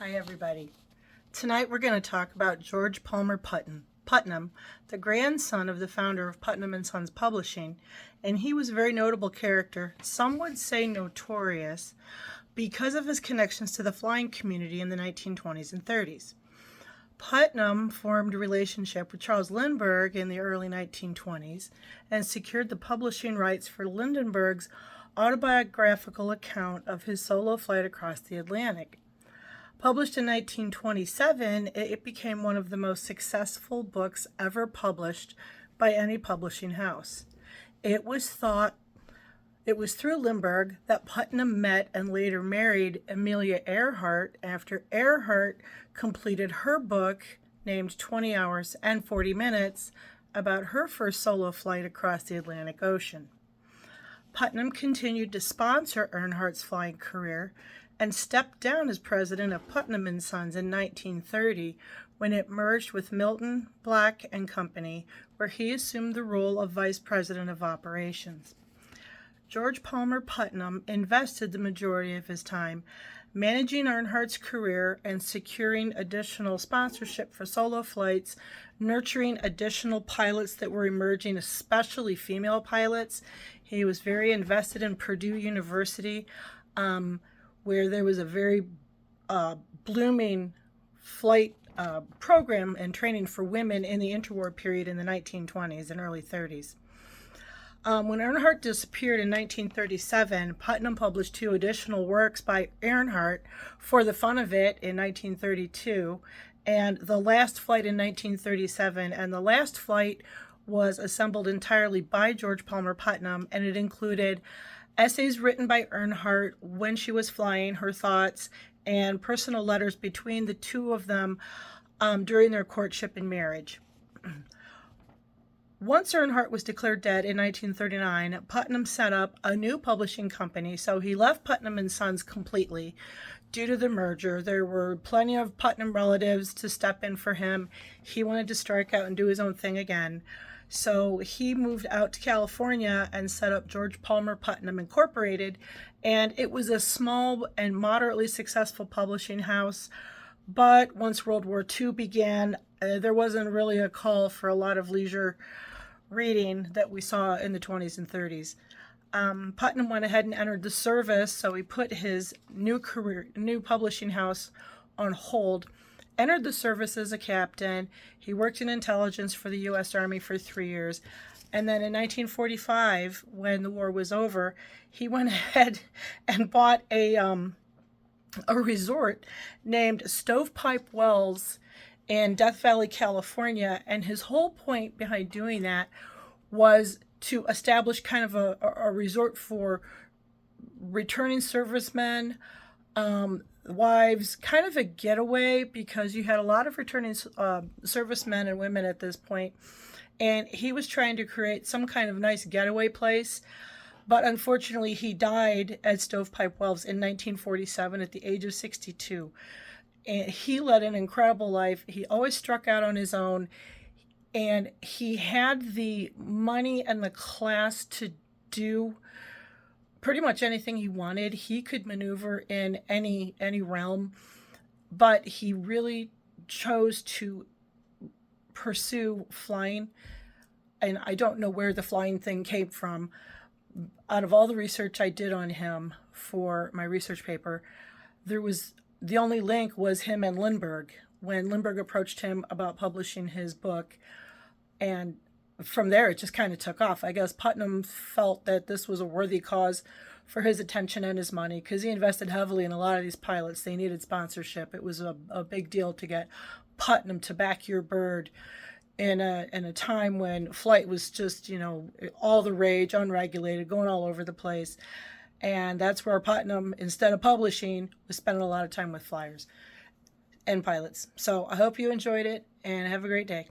Hi everybody. Tonight we're going to talk about George Palmer Putnam, the grandson of the founder of Putnam and Sons Publishing, and he was a very notable character, some would say notorious, because of his connections to the flying community in the 1920s and 30s. Putnam formed a relationship with Charles Lindbergh in the early 1920s and secured the publishing rights for Lindbergh's autobiographical account of his solo flight across the Atlantic. Published in 1927, it became one of the most successful books ever published by any publishing house. It was through Lindbergh that Putnam met and later married Amelia Earhart after Earhart completed her book named 20 Hours and 40 Minutes about her first solo flight across the Atlantic Ocean. Putnam continued to sponsor Earhart's flying career and stepped down as president of Putnam and Sons in 1930 when it merged with Milton, Black and Company, where he assumed the role of vice president of operations. George Palmer Putnam invested the majority of his time managing Earhart's career and securing additional sponsorship for solo flights, nurturing additional pilots that were emerging, especially female pilots. He was very invested in Purdue University, where there was a very blooming flight program and training for women in the interwar period in the 1920s and early 30s. When Earhart disappeared in 1937, Putnam published 2 additional works by Earhart for the fun of it in 1932, and The Last Flight in 1937, and The Last Flight was assembled entirely by George Palmer Putnam, and it included essays written by Earhart when she was flying, her thoughts, and personal letters between the two of them during their courtship and marriage. Once Earhart was declared dead in 1939, Putnam set up a new publishing company, so he left Putnam and Sons completely due to the merger. There were plenty of Putnam relatives to step in for him. He wanted to strike out and do his own thing again. So he moved out to California and set up George Palmer Putnam Incorporated, and it was a small and moderately successful publishing house. But once World War II began, there wasn't really a call for a lot of leisure reading that we saw in the 20s and 30s. Putnam went ahead and entered the service, so he put his new publishing house on hold. Entered the service as a captain. He worked in intelligence for the U.S. Army for 3 years. And then in 1945, when the war was over, he went ahead and bought a resort named Stovepipe Wells in Death Valley, California. And his whole point behind doing that was to establish kind of a resort for returning servicemen, wives, kind of a getaway, because you had a lot of returning servicemen and women at this point, and he was trying to create some kind of nice getaway place. But unfortunately, he died at Stovepipe Wells in 1947 at the age of 62. And he led an incredible life. He always struck out on his own, and he had the money and the class to do pretty much anything he wanted. He could maneuver in any realm, but he really chose to pursue flying. And I don't know where the flying thing came from. Out of all the research I did on him for my research paper, the only link was him and Lindbergh, when Lindbergh approached him about publishing his book. And from there, it just kind of took off. I guess Putnam felt that this was a worthy cause for his attention and his money, because he invested heavily in a lot of these pilots. They needed sponsorship. It was a big deal to get Putnam to back your bird in a time when flight was just, all the rage, unregulated, going all over the place. And that's where Putnam, instead of publishing, was spending a lot of time with flyers and pilots. So I hope you enjoyed it, and have a great day.